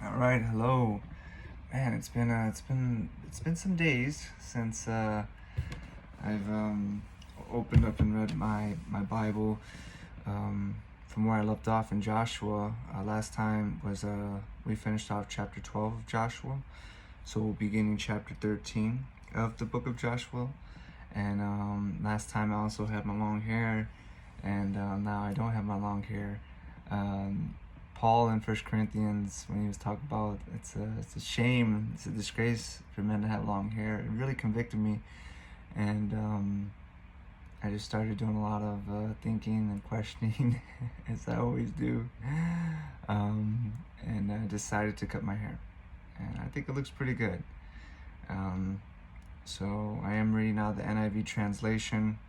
All right, hello, man. It's been some days since I've opened up and read my Bible from where I left off in Joshua. Last time was we finished off chapter 12 of Joshua, so we'll be beginning chapter 13 of the book of Joshua. And last time I also had my long hair, and now I don't have my long hair. Paul in 1 Corinthians, when he was talking about it's a shame, it's a disgrace for men to have long hair, it really convicted me. And I just started doing a lot of thinking and questioning, as I always do. And I decided to cut my hair, and I think it looks pretty good. So I am reading now the NIV translation,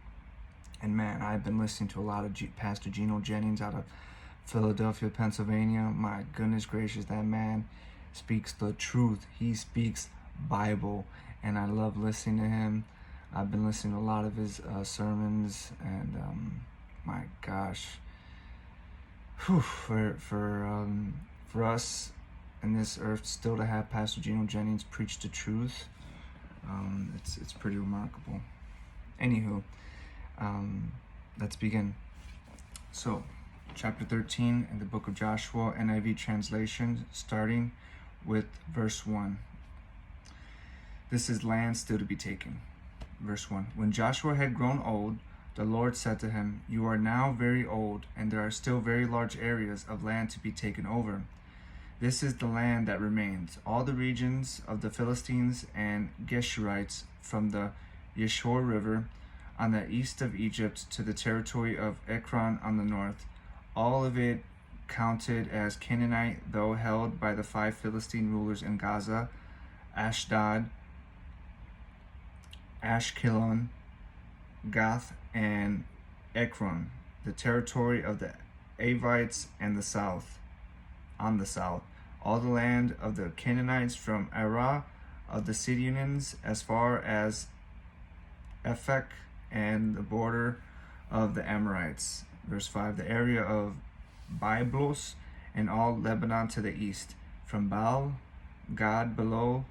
and man, I've been listening to a lot of Pastor Gino Jennings out of Philadelphia, Pennsylvania. My goodness gracious, that man speaks the truth. He speaks Bible, and I love listening to him. I've been listening to a lot of his sermons, and my gosh, for us in this earth still to have Pastor Gino Jennings preach the truth, it's pretty remarkable. Anywho, let's begin. So, chapter 13 in the book of Joshua, NIV translation, starting with verse 1. This is land still to be taken. Verse 1. When Joshua had grown old, the Lord said to him, "You are now very old, and there are still very large areas of land to be taken over. This is the land that remains, all the regions of the Philistines and Geshurites from the Yeshua River on the east of Egypt to the territory of Ekron on the north, all of it counted as Canaanite, though held by the 5 Philistine rulers in Gaza, Ashdod, Ashkelon, Gath, and Ekron, the territory of the Avites and the south, on the south, all the land of the Canaanites from Arah of the Sidonians as far as Ephek and the border of the Amorites. Verse 5, the area of Byblos and all Lebanon to the east, from Baal Gad below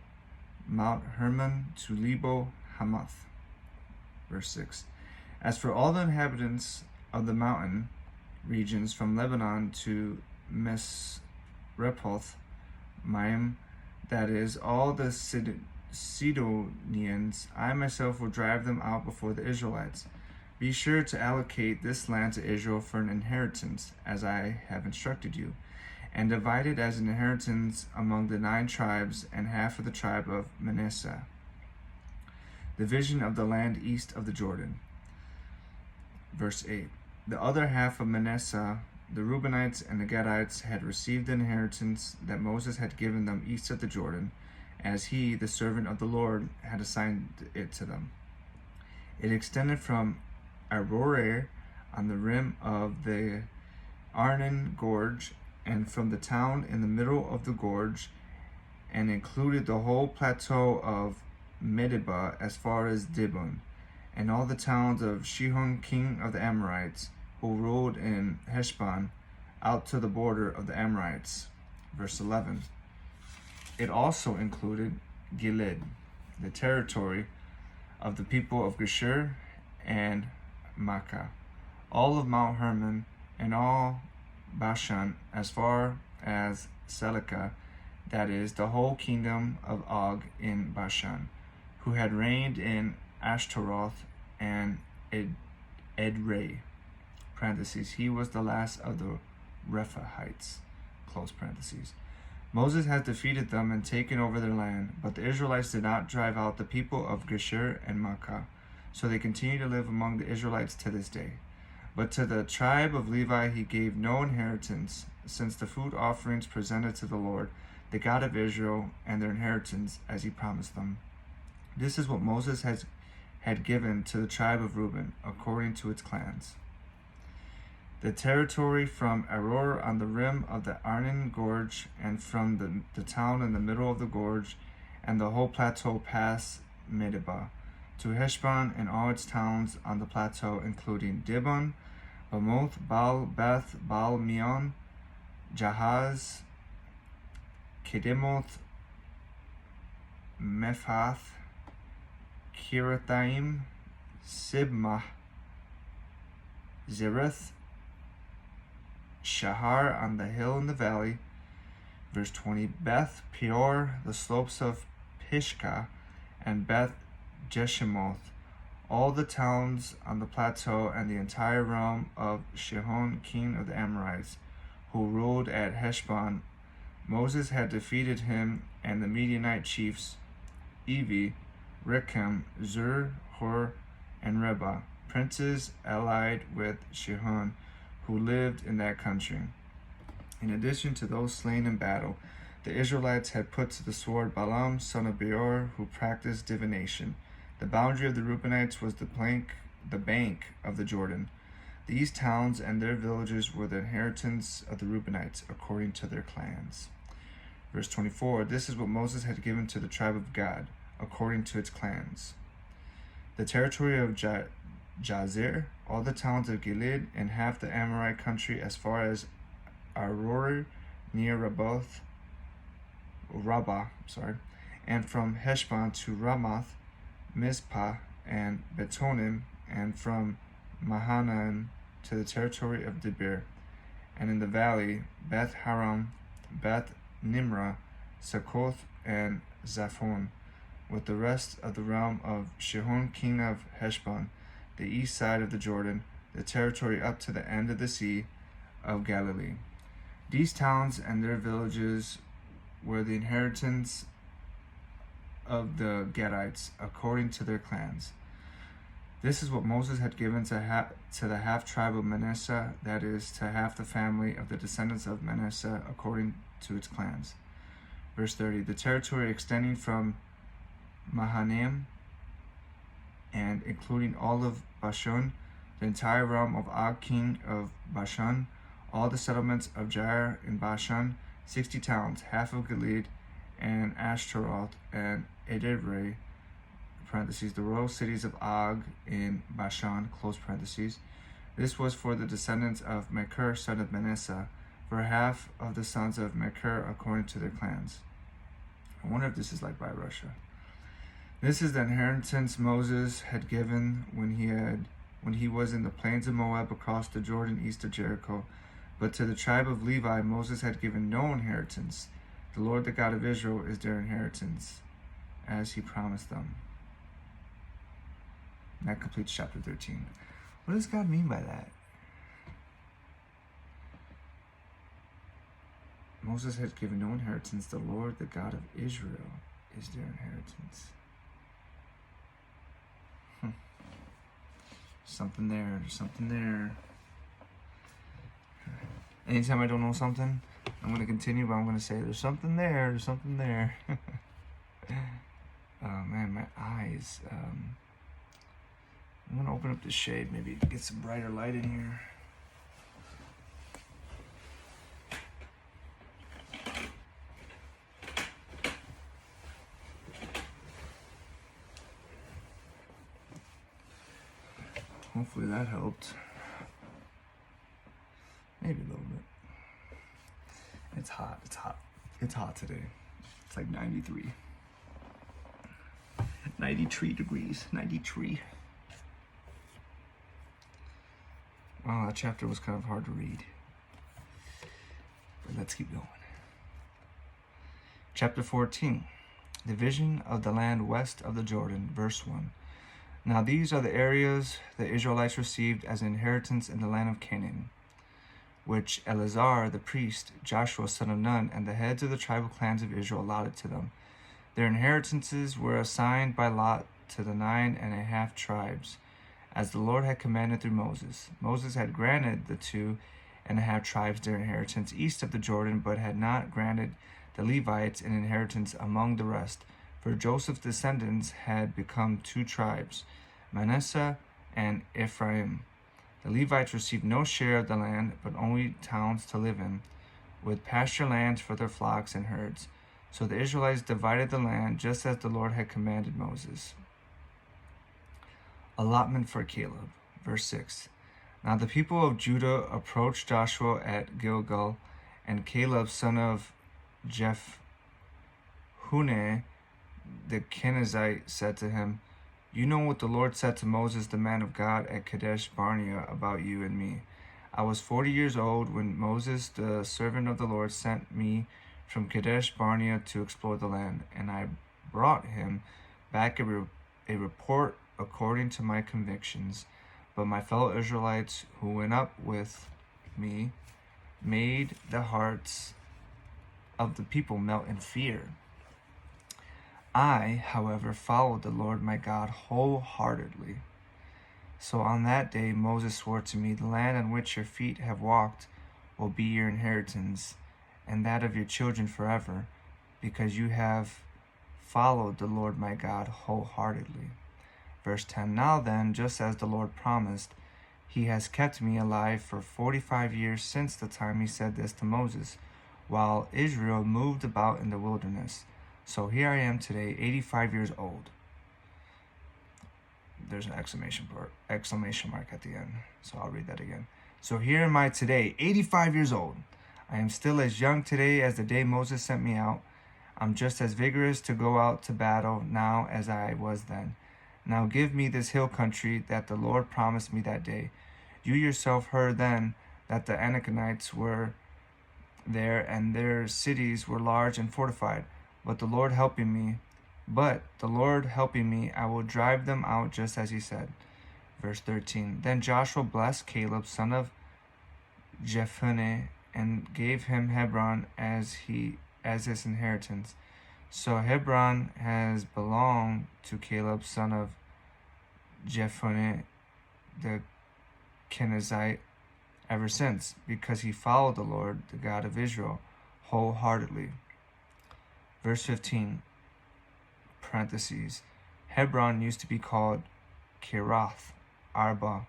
Mount Hermon to Lebo Hamath. Verse 6, as for all the inhabitants of the mountain regions from Lebanon to Misrephoth Maim, that is, all the Sidonians, I myself will drive them out before the Israelites. Be sure to allocate this land to Israel for an inheritance, as I have instructed you, and divide it as an inheritance among the 9 tribes and half of the tribe of Manasseh. Division of the land east of the Jordan. Verse 8. The other half of Manasseh, the Reubenites and the Gadites, had received the inheritance that Moses had given them east of the Jordan, as he, the servant of the Lord, had assigned it to them. It extended from Aroer on the rim of the Arnon Gorge, and from the town in the middle of the gorge, and included the whole plateau of Medeba as far as Dibon, and all the towns of Shihon king of the Amorites, who ruled in Heshbon, out to the border of the Amorites. Verse 11. It also included Gilead, the territory of the people of Geshur and Makkah, all of Mount Hermon, and all Bashan as far as Selecah, that is, the whole kingdom of Og in Bashan, who had reigned in Ashtaroth and Edrei, parentheses, he was the last of the Rephaites, close parentheses. Moses had defeated them and taken over their land, but the Israelites did not drive out the people of Geshur and Makkah, so they continue to live among the Israelites to this day. But to the tribe of Levi he gave no inheritance, since the food offerings presented to the Lord, the God of Israel, and their inheritance, as he promised them. This is what Moses had given to the tribe of Reuben, according to its clans. The territory from Aroer on the rim of the Arnon Gorge, and from the town in the middle of the gorge, and the whole plateau past Medeba, to Heshbon and all its towns on the plateau, including Dibon, Bamoth, Baal Beth, Baal Meon, Jahaz, Kedemoth, Mephath, Kirathaim, Sibmah, Zereth, Shahar on the hill in the valley. Verse 20, Beth Peor, the slopes of Pishka, and Beth Jeshimoth, all the towns on the plateau, and the entire realm of Sihon, king of the Amorites, who ruled at Heshbon. Moses had defeated him and the Midianite chiefs, Evi, Rechem, Zur, Hor, and Reba, princes allied with Sihon, who lived in that country. In addition to those slain in battle, the Israelites had put to the sword Balaam, son of Beor, who practiced divination. The boundary of the Reubenites was the bank of the Jordan. These towns and their villages were the inheritance of the Reubenites, according to their clans. Verse 24, this is what Moses had given to the tribe of Gad, according to its clans. The territory of Jazer, all the towns of Gilead, and half the Amorite country as far as Aroer, near Rabbah, and from Heshbon to Ramoth, Mizpah, and Betonim, and from Mahanaim to the territory of Debir, and in the valley, Beth Haram, Beth Nimrah, Succoth, and Zaphon, with the rest of the realm of Sihon, king of Heshbon, the east side of the Jordan, the territory up to the end of the Sea of Galilee. These towns and their villages were the inheritance of the Gadites, according to their clans. This is what Moses had given to the half-tribe of Manasseh, that is, to half the family of the descendants of Manasseh, according to its clans. Verse 30, the territory extending from Mahanaim and including all of Bashan, the entire realm of Og, king of Bashan, all the settlements of Jair in Bashan, 60 towns, half of Gilead, and Ashtaroth, and Edrei, parentheses, the royal cities of Og in Bashan, close parentheses. This was for the descendants of Machir, son of Manasseh, for half of the sons of Machir according to their clans. I wonder if this is like by Russia. This is the inheritance Moses had given when he was in the plains of Moab across the Jordan east of Jericho. But to the tribe of Levi, Moses had given no inheritance. The Lord, the God of Israel, is their inheritance, as he promised them. And that completes chapter 13. What does God mean by that? Moses had given no inheritance. The Lord, the God of Israel, is their inheritance. Something there. There's something there. Anytime I don't know something, I'm going to continue, but I'm going to say, there's something there. There's something there. Oh, man, my eyes. I'm going to open up the shade, maybe get some brighter light in here. Hopefully that helped. Maybe a little bit. It's hot. It's hot. It's hot today. It's like 93. 93 degrees. 93. Wow, that chapter was kind of hard to read. But let's keep going. Chapter 14. Division of the land west of the Jordan. Verse 1. Now these are the areas the Israelites received as an inheritance in the land of Canaan, which Eleazar the priest, Joshua son of Nun, and the heads of the tribal clans of Israel allotted to them. Their inheritances were assigned by lot to the 9.5 tribes, as the Lord had commanded through Moses. Moses had granted the 2.5 tribes their inheritance east of the Jordan, but had not granted the Levites an inheritance among the rest. For Joseph's descendants had become 2 tribes, Manasseh and Ephraim. The Levites received no share of the land, but only towns to live in, with pasture lands for their flocks and herds. So the Israelites divided the land just as the Lord had commanded Moses. Allotment for Caleb. Verse 6. Now the people of Judah approached Joshua at Gilgal, and Caleb, son of Hune, the Kenizzite, said to him, "You know what the Lord said to Moses, the man of God, at Kadesh Barnea about you and me. I was 40 years old when Moses, the servant of the Lord, sent me from Kadesh Barnea to explore the land, and I brought him back a report according to my convictions. But my fellow Israelites who went up with me made the hearts of the people melt in fear. I, however, followed the Lord my God wholeheartedly. So on that day Moses swore to me, the land on which your feet have walked will be your inheritance, and that of your children forever, because you have followed the Lord my God wholeheartedly." Verse 10, "Now then, just as the Lord promised, he has kept me alive for 45 years since the time he said this to Moses, while Israel moved about in the wilderness. So here I am today, 85 years old." There's an exclamation mark at the end, so I'll read that again. "So here am I today, 85 years old. I am still as young today as the day Moses sent me out. I'm just as vigorous to go out to battle now as I was then. Now give me this hill country that the Lord promised me that day. You yourself heard then that the Anakites were there, and their cities were large and fortified. But the Lord helping me, I will drive them out just as he said." Verse 13, "Then Joshua blessed Caleb, son of Jephunneh, and gave him Hebron as his inheritance. So Hebron has belonged to Caleb, son of Jephunneh, the Kenizzite, ever since, because he followed the Lord, the God of Israel, wholeheartedly." Verse 15, parentheses, "Hebron used to be called Kirath Arba,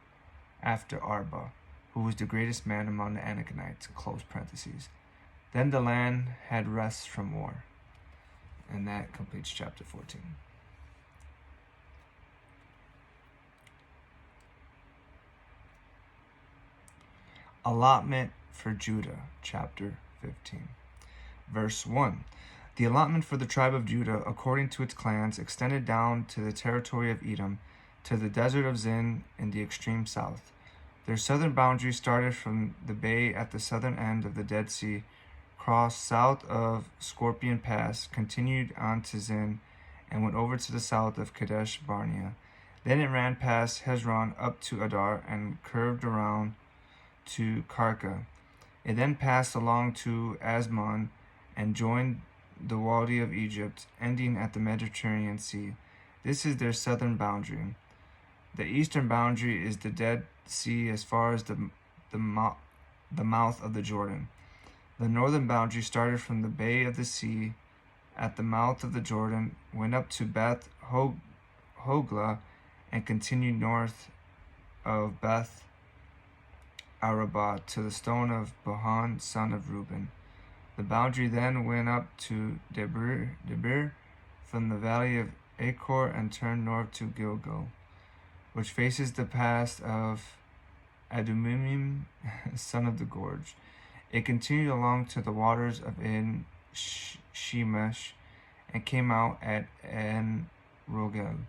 after Arba, who was the greatest man among the Anakites," close parentheses. "Then the land had rest from war." And that completes chapter 14. Allotment for Judah, chapter 15. Verse 1. The allotment for the tribe of Judah, according to its clans, extended down to the territory of Edom, to the desert of Zin in the extreme south. Their southern boundary started from the bay at the southern end of the Dead Sea, crossed south of Scorpion Pass, continued on to Zin, and went over to the south of Kadesh Barnea. Then it ran past Hezron up to Adar and curved around to Karka. It then passed along to Asmon and joined the Wadi of Egypt, ending at the Mediterranean Sea. This is their southern boundary. The eastern boundary is the Dead Sea as far as the mouth of the Jordan. The northern boundary started from the Bay of the Sea at the mouth of the Jordan, went up to Beth Hogla, and continued north of Beth Arabah to the stone of Bohan, son of Reuben. The boundary then went up to Debir from the valley of Achor and turned north to Gilgal, which faces the pass of Adumim, son of the gorge. It continued along to the waters of En Shemesh and came out at En Rogel.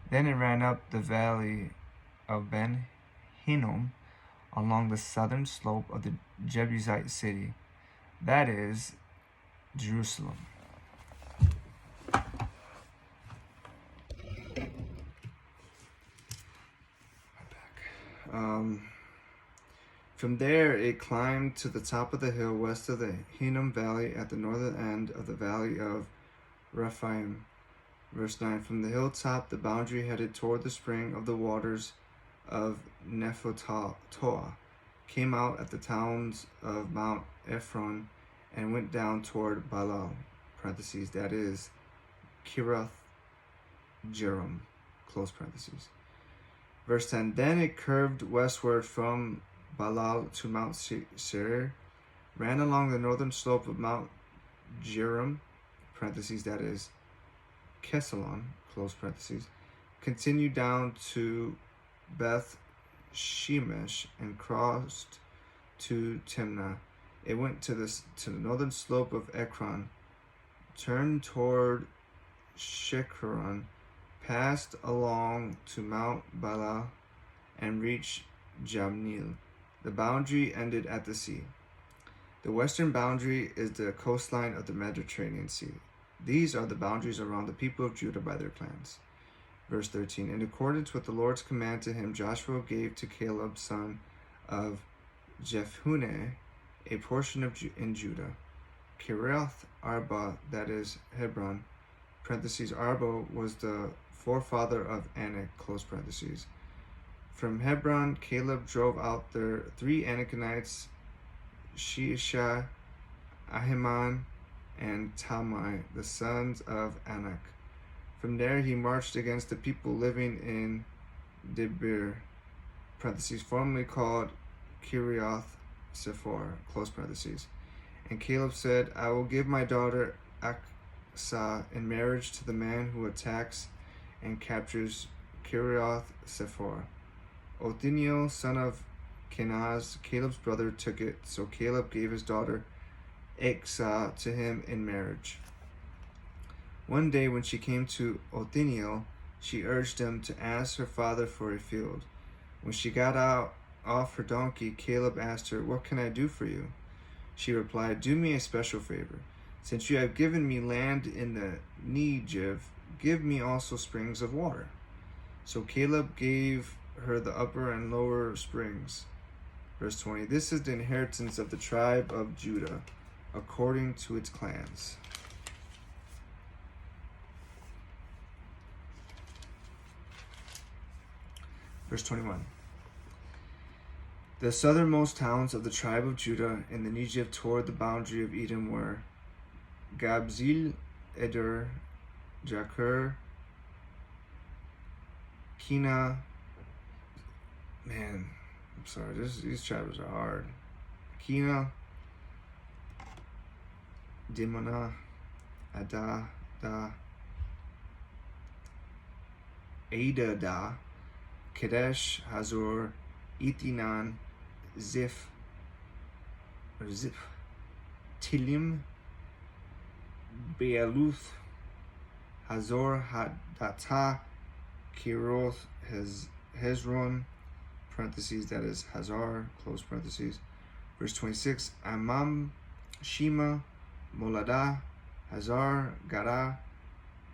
Then it ran up the valley of Ben Hinnom along the southern slope of the Jebusite city, that is, Jerusalem. From there, it climbed to the top of the hill west of the Hinnom Valley at the northern end of the valley of Rephaim. Verse 9, from the hilltop, the boundary headed toward the spring of the waters of Nephtoah, came out at the towns of Mount Ephron, and went down toward Balal, parentheses, that is, Kirath Jearim, close parentheses. Verse 10, then it curved westward from Balal to Mount Seir, ran along the northern slope of Mount Jearim, parentheses, that is, Kesalon, close parentheses, continued down to Beth Shemesh and crossed to Timnah. It went to the northern slope of Ekron, turned toward Shikharon, passed along to Mount Bala, and reached Jamnil. The boundary ended at the sea. The western boundary is the coastline of the Mediterranean Sea. These are the boundaries around the people of Judah by their clans. Verse 13. In accordance with the Lord's command to him, Joshua gave to Caleb, son of Jephunneh, a portion in Judah. Kiriath Arba, that is Hebron, parentheses, Arba was the forefather of Anak, close parentheses. From Hebron, Caleb drove out their 3 Anakites, Shisha, Ahiman, and Talmai, the sons of Anak. From there he marched against the people living in Debir, parentheses, formerly called Kiriath Sephor, close parentheses. And Caleb said, I will give my daughter Aksa in marriage to the man who attacks and captures Kiriath Sephor. Othniel, son of Kenaz, Caleb's brother, took it, so Caleb gave his daughter Aksa to him in marriage. One day when she came to Othniel, she urged him to ask her father for a field. When she got out off her donkey, Caleb asked her, What can I do for you? She replied, Do me a special favor. Since you have given me land in the Negev, give me also springs of water. So Caleb gave her the upper and lower springs. Verse 20. This is the inheritance of the tribe of Judah, according to its clans. Verse 21. The southernmost towns of the tribe of Judah in the Negev toward the boundary of Edom were Gabzil, Eder, Jakur, Kina. Man, I'm sorry, these tribes are hard. Kina, Dimona, Ada, Da, Ada, Da, Kadesh, Hazor, Itinan, Ziph, Tilim, Bealuth, Hazor, Hadatah, Kiroth, Hezron, parentheses, that is Hazar, close parentheses. Verse 26, Amam, Shema, Moladah, Hazar, Gara,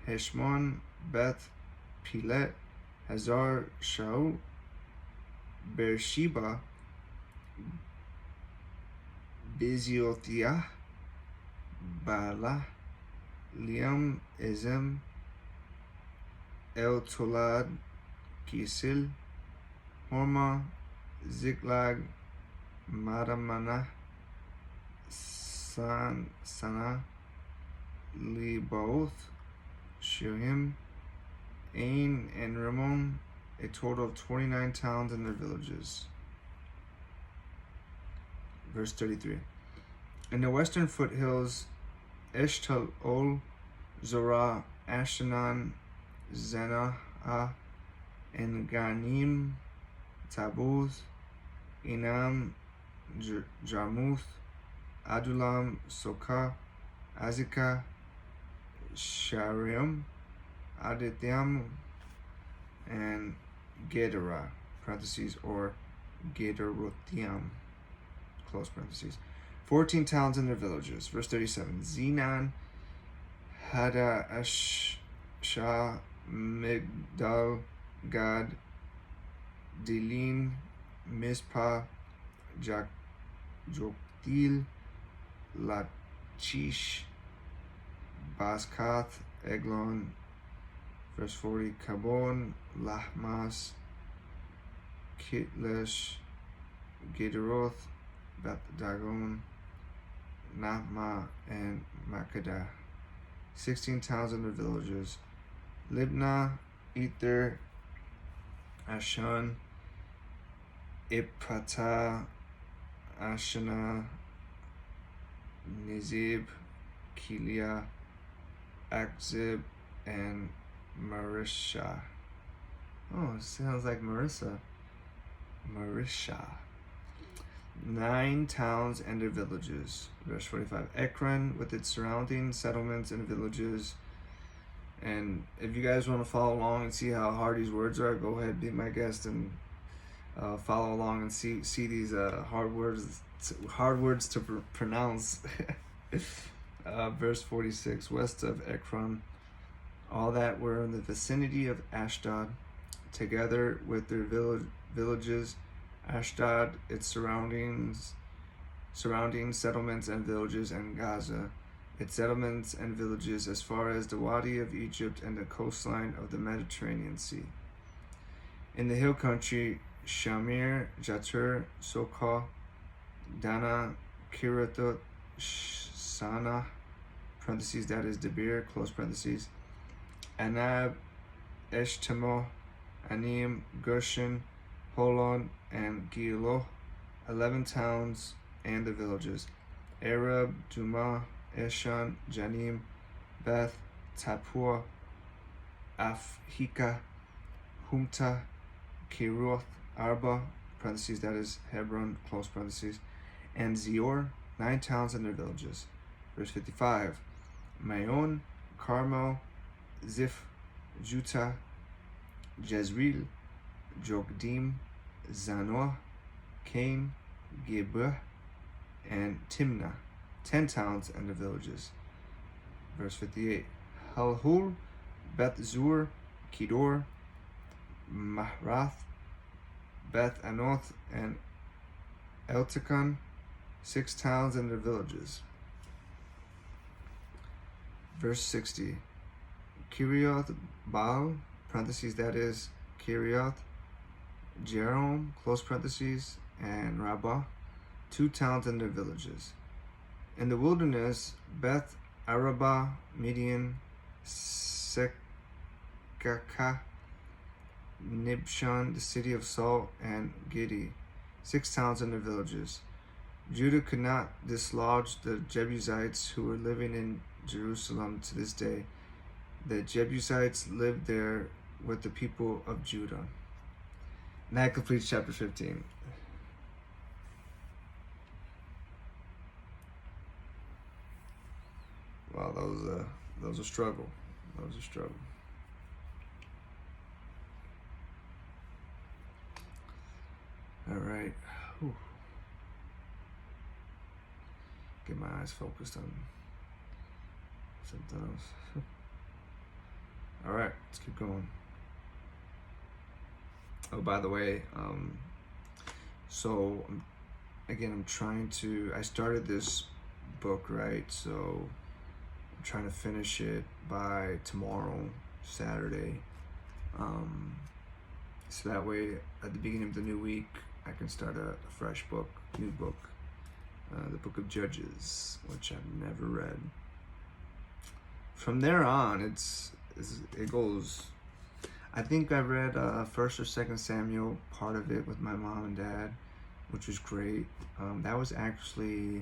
Heshmon, Beth, Pilet, Hazar, Shaul, Beersheba, Biziothia, Bala, Liam, Ezem, El Tolad, Kisil, Horma, Ziklag, Madamana, Sana, Libaoth, Shuhim, Ain, and Ramon, a total of 29 towns and their villages. Verse 33. In the western foothills, Eshtaol, Zorah, Ashanan, Zanah, and Ganim, Tabuth, Inam, Jarmuth, Adulam, Sokah, Azekah, Shariam, Adithiam, and Gedera, parentheses, or Gederothiam, close parentheses. 14 towns and their villages. Verse 37. Zenan, Hada, Shah, Migdal, Gad, Dilin, Mizpah, Joktil, Lachish, Baskath, Eglon. Verse 40. Kabon, Lahmas, Kitlesh, Gederoth, Beth Dagon, Nahma, and Makkedah. 16 towns and their villages. Libnah, Ether, Ashan, Ipatah, Ashana, Nizib, Kilia, Akzib, and Marisha. Oh, it sounds like Marissa. Marisha. 9 towns and their villages. Verse 45. Ekron with its surrounding settlements and villages. And if you guys want to follow along and see how hard these words are, go ahead, be my guest, and follow along and see these hard words to pronounce. Verse 46. West of Ekron, all that were in the vicinity of Ashdod, together with their villages. Ashdod, its surrounding settlements and villages, and Gaza, its settlements and villages as far as the Wadi of Egypt and the coastline of the Mediterranean Sea. In the hill country, Shamir, Jatir, Sokoh, Dana, Kirathot, Sana, parentheses, that is Debir, close parentheses, Anab, Eshtemoh, Anim, Gershon, Holon, and Gilo, 11 towns and the villages. Arab, Duma, Eshan, Janim, Beth, Tapua, Afhika, Humta, Kiruth, Arba, parentheses, that is Hebron, close parentheses, and Zior, 9 towns and their villages. Verse 55. Maon, Carmel, Ziph, Juta, Jezreel, Jokdim, Zanoah, Cain, Geber, and Timnah, 10 towns and the villages. Verse 58. Halhul, Beth Zur, Kedor, Mahrath, Beth Anoth, and Eltekon, 6 towns and their villages. Verse 60. Kirioth Baal, parentheses, that is Kirioth, Jerom, close parentheses, and Rabbah, 2 towns and their villages. In the wilderness, Beth Arabah, Midian, Sekaka, Nibshan, the city of Saul, and Gedi, 6 towns and their villages. Judah could not dislodge the Jebusites who were living in Jerusalem to this day. The Jebusites lived there with the people of Judah. And that completes chapter 15. Wow, that was a struggle. That was a struggle. All right. Whew. Get my eyes focused on something else. All right, let's keep going. Oh, by the way, so again, I started this book, right? So I'm trying to finish it by tomorrow, Saturday. So that way, at the beginning of the new week, I can start a fresh book, new book, the Book of Judges, which I've never read. From there on, it goes. I think I read 1st or 2nd Samuel, part of it with my mom and dad, which was great. That was actually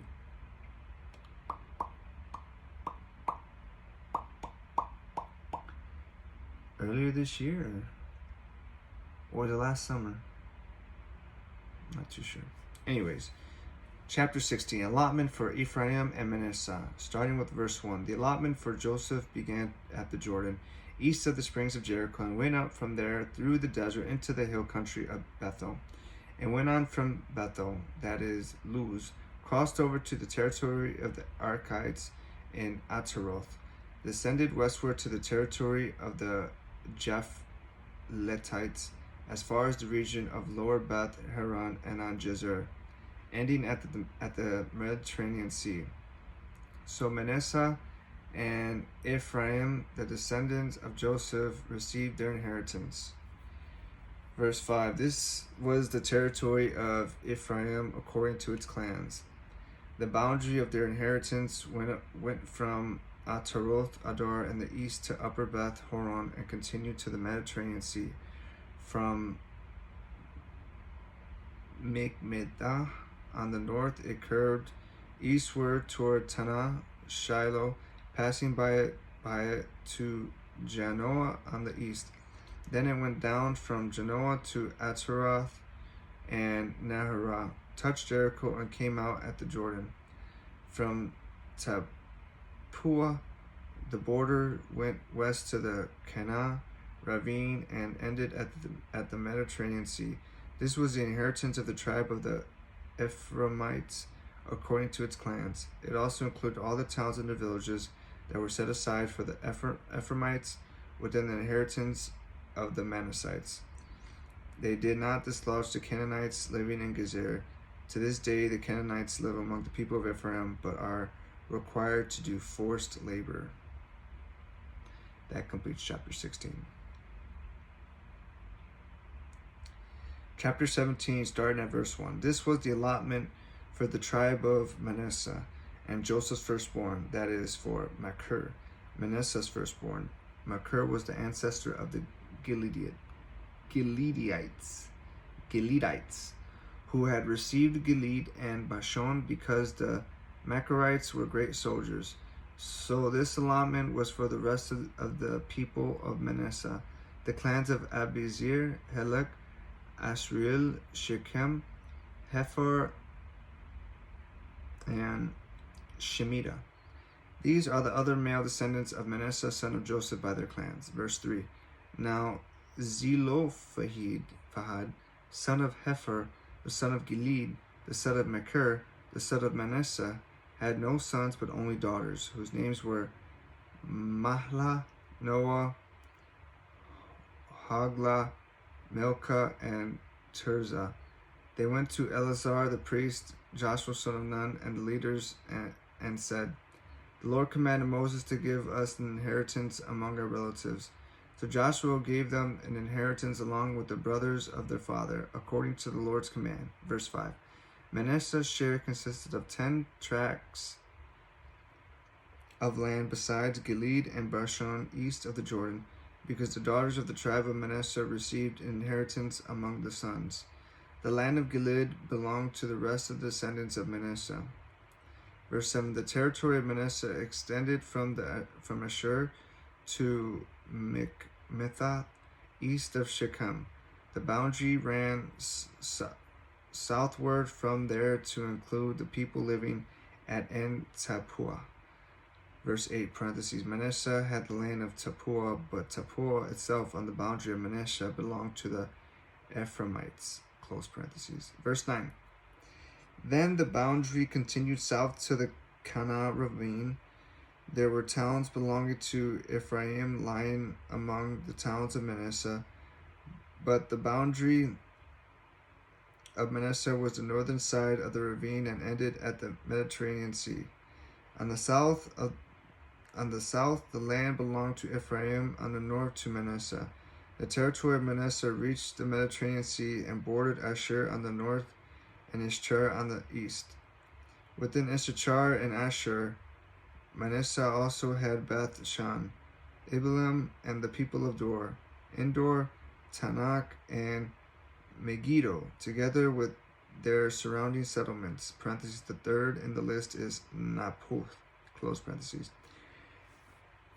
earlier this year, or the last summer. Not too sure. Anyways, chapter 16, allotment for Ephraim and Manasseh. Starting with verse 1. The allotment for Joseph began at the Jordan, east of the springs of Jericho, and went out from there through the desert into the hill country of Bethel, and went on from Bethel, that is Luz, crossed over to the territory of the Archites in Ataroth, descended westward to the territory of the Japhletites, as far as the region of Lower Beth Horon and on Jezer, ending at the Mediterranean Sea. So Manasseh and Ephraim, the descendants of Joseph, received their inheritance. Verse 5. This was the territory of Ephraim according to its clans. The boundary of their inheritance went from Ataroth Adar in the east to Upper Beth Horon and continued to the Mediterranean Sea. From Mikmedah on the north, it curved eastward toward Tanah, Shiloh, passing by it to Janoah on the east. Then it went down from Janoah to Ataroth and Naharah, touched Jericho and came out at the Jordan. From Tapua, the border went west to the Kana ravine and ended at the Mediterranean Sea. This was the inheritance of the tribe of the Ephraimites according to its clans. It also included all the towns and the villages that were set aside for the Ephraimites within the inheritance of the Manassites. They did not dislodge the Canaanites living in Gezer. To this day, the Canaanites live among the people of Ephraim, but are required to do forced labor. That completes chapter 16. Chapter 17, starting at verse 1. This was the allotment for the tribe of Manasseh, and Joseph's firstborn, that is, for Machir, Manasseh's firstborn. Machir was the ancestor of the Gileadites, who had received Gilead and Bashan because the Machirites were great soldiers. So this allotment was for the rest of the people of Manasseh, the clans of Abiezer, Helek, Asriel, Shechem, Hefer, and Shemitah. These are the other male descendants of Manasseh, son of Joseph, by their clans. Verse 3. Now Zelophehad, son of Hefer, the son of Gilead, the son of Machir, the son of Manasseh, had no sons but only daughters, whose names were Mahlah, Noah, Hoglah, Milcah, and Tirzah. They went to Eleazar the priest, Joshua son of Nun, and the leaders, and said, The Lord commanded Moses to give us an inheritance among our relatives. So Joshua gave them an inheritance along with the brothers of their father, according to the Lord's command. Verse 5. Manasseh's share consisted of 10 tracts of land besides Gilead and Bashan east of the Jordan, because the daughters of the tribe of Manasseh received an inheritance among the sons. The land of Gilead belonged to the rest of the descendants of Manasseh. Verse 7. The territory of Manasseh extended from Asher to Michmethath, east of Shechem. The boundary ran southward from there to include the people living at En Tapua. Verse 8, parentheses, Manasseh had the land of Tapua, but Tapua itself on the boundary of Manasseh belonged to the Ephraimites, close parentheses. Verse 9, then the boundary continued south to the Kana ravine. There were towns belonging to Ephraim lying among the towns of Manasseh, but the boundary of Manasseh was the northern side of the ravine and ended at the Mediterranean Sea. On the south, the land belonged to Ephraim, on the north to Manasseh. The territory of Manasseh reached the Mediterranean Sea and bordered Asher on the north and Issachar on the east. Within Issachar and Asher, Manasseh also had Beth Shan, Ibleam, and the people of Dor, Endor, Tanakh, and Megiddo, together with their surrounding settlements. Parentheses, the third in the list is Napputh, close parentheses.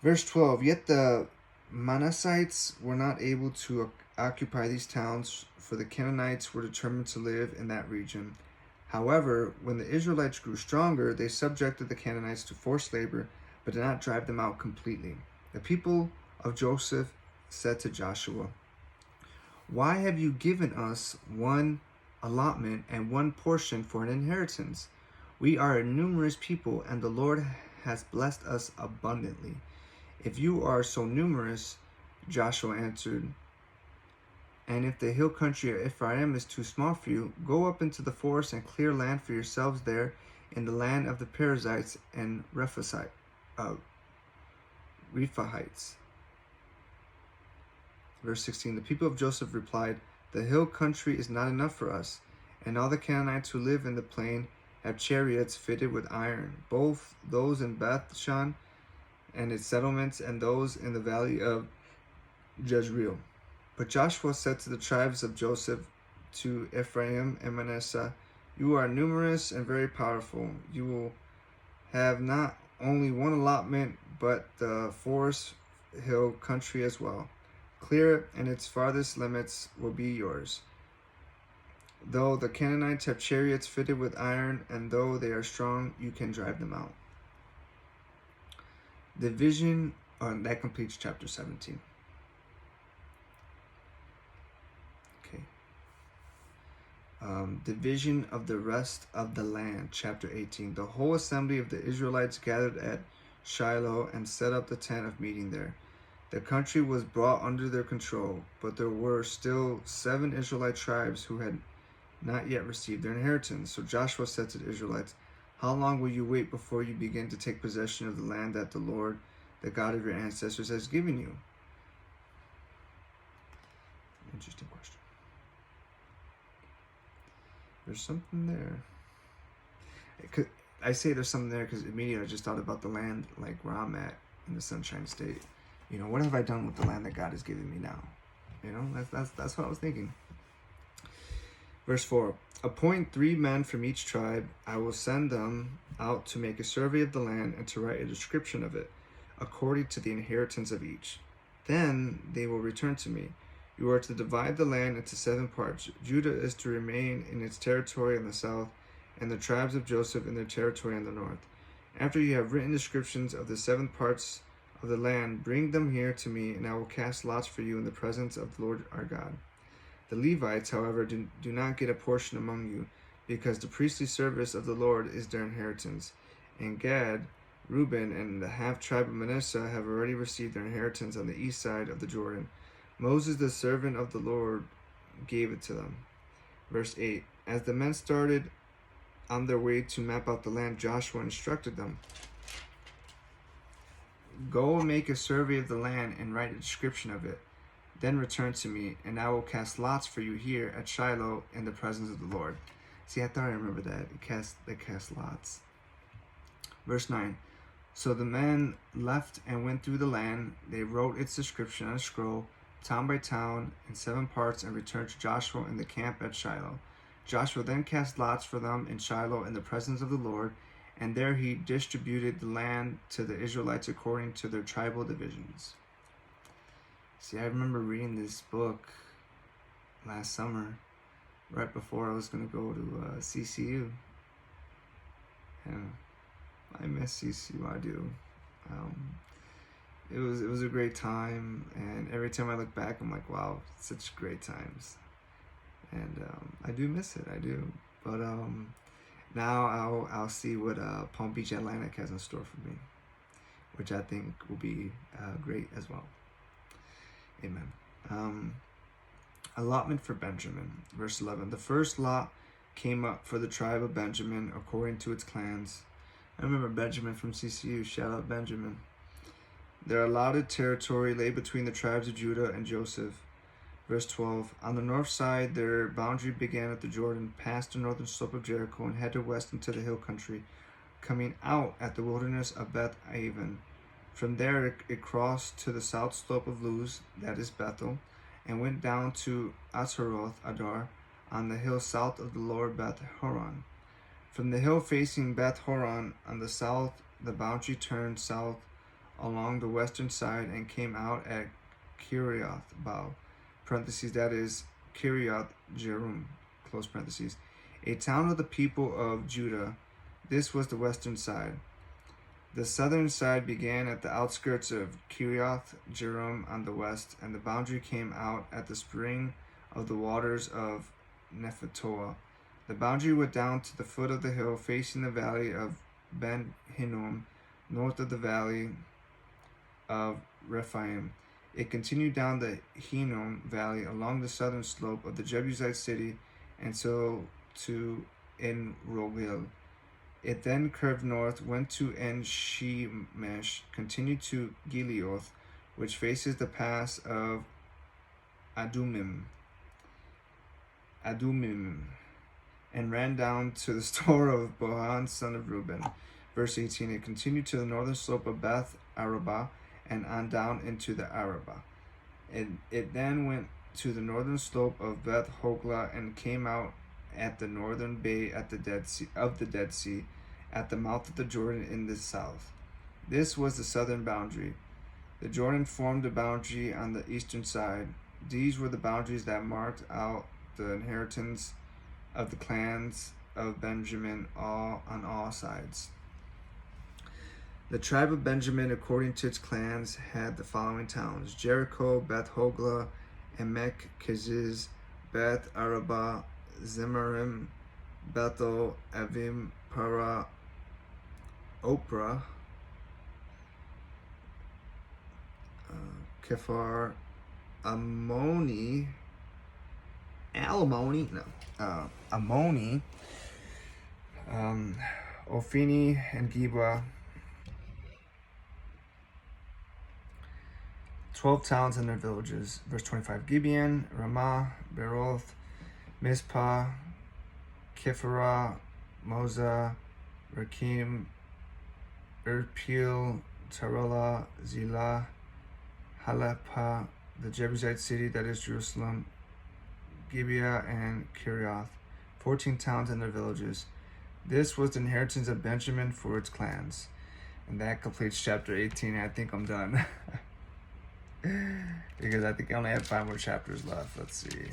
Verse 12, yet the Manassites were not able to occupy these towns, for the Canaanites were determined to live in that region. However, when the Israelites grew stronger, they subjected the Canaanites to forced labor, but did not drive them out completely. The people of Joseph said to Joshua, why have you given us one allotment and one portion for an inheritance? We are a numerous people, and the Lord has blessed us abundantly. If you are so numerous, Joshua answered, and if the hill country of Ephraim is too small for you, go up into the forest and clear land for yourselves there in the land of the Perizzites and Rephahites. Verse 16, the people of Joseph replied, the hill country is not enough for us, and all the Canaanites who live in the plain have chariots fitted with iron, both those in Beth Shan and its settlements, and those in the valley of Jezreel. But Joshua said to the tribes of Joseph, to Ephraim and Manasseh, you are numerous and very powerful. You will have not only one allotment, but the forest hill country as well. Clear it, and its farthest limits will be yours. Though the Canaanites have chariots fitted with iron, and though they are strong, you can drive them out. The vision, that completes chapter 17. Okay. The vision of the rest of the land, chapter 18. The whole assembly of the Israelites gathered at Shiloh and set up the tent of meeting there. The country was brought under their control, but there were still 7 Israelite tribes who had not yet received their inheritance. So Joshua said to the Israelites, "How long will you wait before you begin to take possession of the land that the Lord, the God of your ancestors, has given you?" Interesting question. There's something there. I say there's something there because immediately I just thought about the land like where I'm at in the Sunshine State. You know, what have I done with the land that God has given me now? You know, that's what I was thinking. Verse 4, appoint 3 men from each tribe. I will send them out to make a survey of the land and to write a description of it, according to the inheritance of each. Then they will return to me. You are to divide the land into 7 parts. Judah is to remain in its territory in the south, and the tribes of Joseph in their territory in the north. After you have written descriptions of the 7 parts of the land, bring them here to me, and I will cast lots for you in the presence of the Lord our God. The Levites, however, do not get a portion among you, because the priestly service of the Lord is their inheritance. And Gad, Reuben, and the half-tribe of Manasseh have already received their inheritance on the east side of the Jordan. Moses, the servant of the Lord, gave it to them. Verse 8, as the men started on their way to map out the land, Joshua instructed them, "Go and make a survey of the land and write a description of it. Then return to me, and I will cast lots for you here at Shiloh in the presence of the Lord." See, I thought I remember that. They cast lots. Verse 9. So the men left and went through the land. They wrote its description on a scroll, town by town, in 7 parts, and returned to Joshua in the camp at Shiloh. Joshua then cast lots for them in Shiloh in the presence of the Lord, and there he distributed the land to the Israelites according to their tribal divisions. See, I remember reading this book last summer, right before I was going to go to CCU. And I miss CCU, I do. It was a great time, and every time I look back, I'm like, wow, such great times. And I do miss it, I do. But now I'll see what Palm Beach Atlantic has in store for me, which I think will be great as well. Amen. Allotment for Benjamin. Verse 11. The first lot came up for the tribe of Benjamin according to its clans. I remember Benjamin from CCU. Shout out Benjamin. Their allotted territory lay between the tribes of Judah and Joseph. Verse 12. On the north side, their boundary began at the Jordan, past the northern slope of Jericho, and headed west into the hill country, coming out at the wilderness of Beth Aven. From there, it crossed to the south slope of Luz, that is Bethel, and went down to Ataroth Adar on the hill south of the lower Beth Horon. From the hill facing Beth Horon on the south, the boundary turned south along the western side and came out at Kiriath Baal, parentheses, that is Kiriath Jearim, close parentheses, a town of the people of Judah. This was the western side. The southern side began at the outskirts of Kiriath Jearim on the west, and the boundary came out at the spring of the waters of Nephatoah. The boundary went down to the foot of the hill facing the valley of Ben Hinnom, north of the valley of Rephaim. It continued down the Hinnom Valley along the southern slope of the Jebusite city and so to En Rogel. It then curved north, went to En Shemesh, continued to Gileoth, which faces the pass of Adumim, and ran down to the store of Bohan, son of Reuben. Verse 18, it continued to the northern slope of Beth Arabah and on down into the Arabah. It then went to the northern slope of Beth Hogla and came out at the northern bay at the Dead Sea, at the mouth of the Jordan in the south. This was the southern boundary. The Jordan formed a boundary on the eastern side. These were the boundaries that marked out the inheritance of the clans of Benjamin, all on all sides. The tribe of Benjamin, according to its clans, had the following towns: Jericho, Beth Hogla, Emek Keziz, Beth Araba, Zemarim, Bethel, Avim, Para, Oprah, Kephar, Ammoni, Ophini, and Geba. 12 towns and their villages. Verse 25. Gibeon, Ramah, Beroth, Mizpah, Kipharah, Moza, Rakim, Irpeel, Tarola, Zilah, Halepah, the Jebusite city, that is Jerusalem, Gibeah, and Kirioth. 14 towns and their villages. This was the inheritance of Benjamin for its clans. And that completes chapter 18. I think I'm done. Because I think I only have 5 more chapters left. Let's see.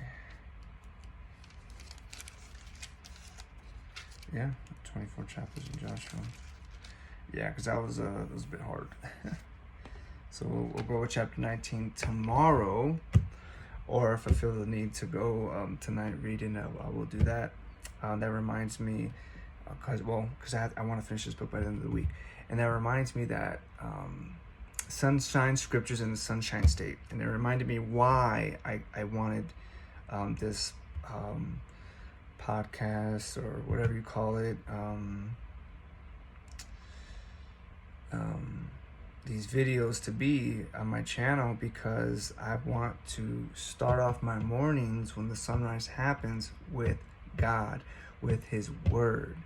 Yeah, 24 chapters in Joshua. Yeah, because that was a bit hard. So we'll go with chapter 19 tomorrow. Or if I feel the need to go tonight reading, I will do that. That reminds me, because I want to finish this book by the end of the week. And that reminds me that Sunshine Scriptures in the Sunshine State. And it reminded me why I wanted this podcast, or whatever you call it, these videos to be on my channel, because I want to start off my mornings when the sunrise happens with God, with His Word.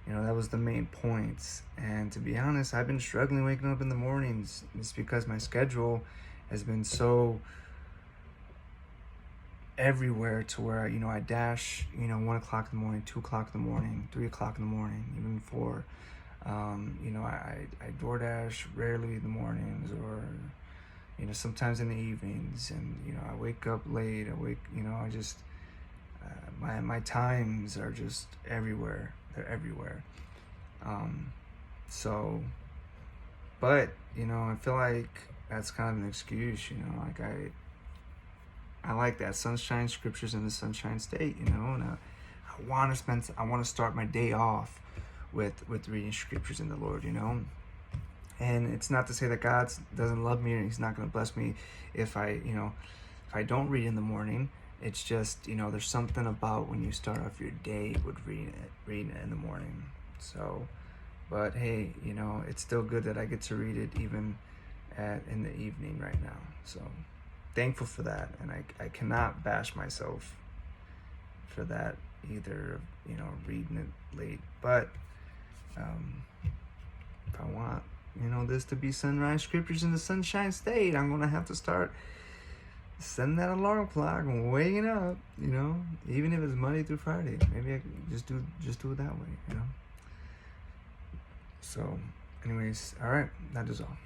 You know, that was the main points. And to be honest, I've been struggling waking up in the mornings. It's because my schedule has been so everywhere, to where, you know, I dash, 1 o'clock in the morning, 2 o'clock in the morning, 3 o'clock in the morning, even 4. I DoorDash rarely in the mornings, or, sometimes in the evenings. And, I wake up late. I just, my times are just everywhere. They're everywhere. But, I feel like that's kind of an excuse, like I like that Sunshine Scriptures in the Sunshine State, and I want to start my day off with reading Scriptures in the Lord, and it's not to say that God doesn't love me, and He's not going to bless me if I don't read in the morning. It's just, there's something about when you start off your day with reading it in the morning. So, but hey, it's still good that I get to read it even in the evening right now. So thankful for that, and I cannot bash myself for that either, reading it late. But if I want, this to be Sunrise Scriptures in the Sunshine State, I'm going to have to start setting that alarm clock and waking up, even if it's Monday through Friday. Maybe I can just do it that way, So anyways, all right, that is all.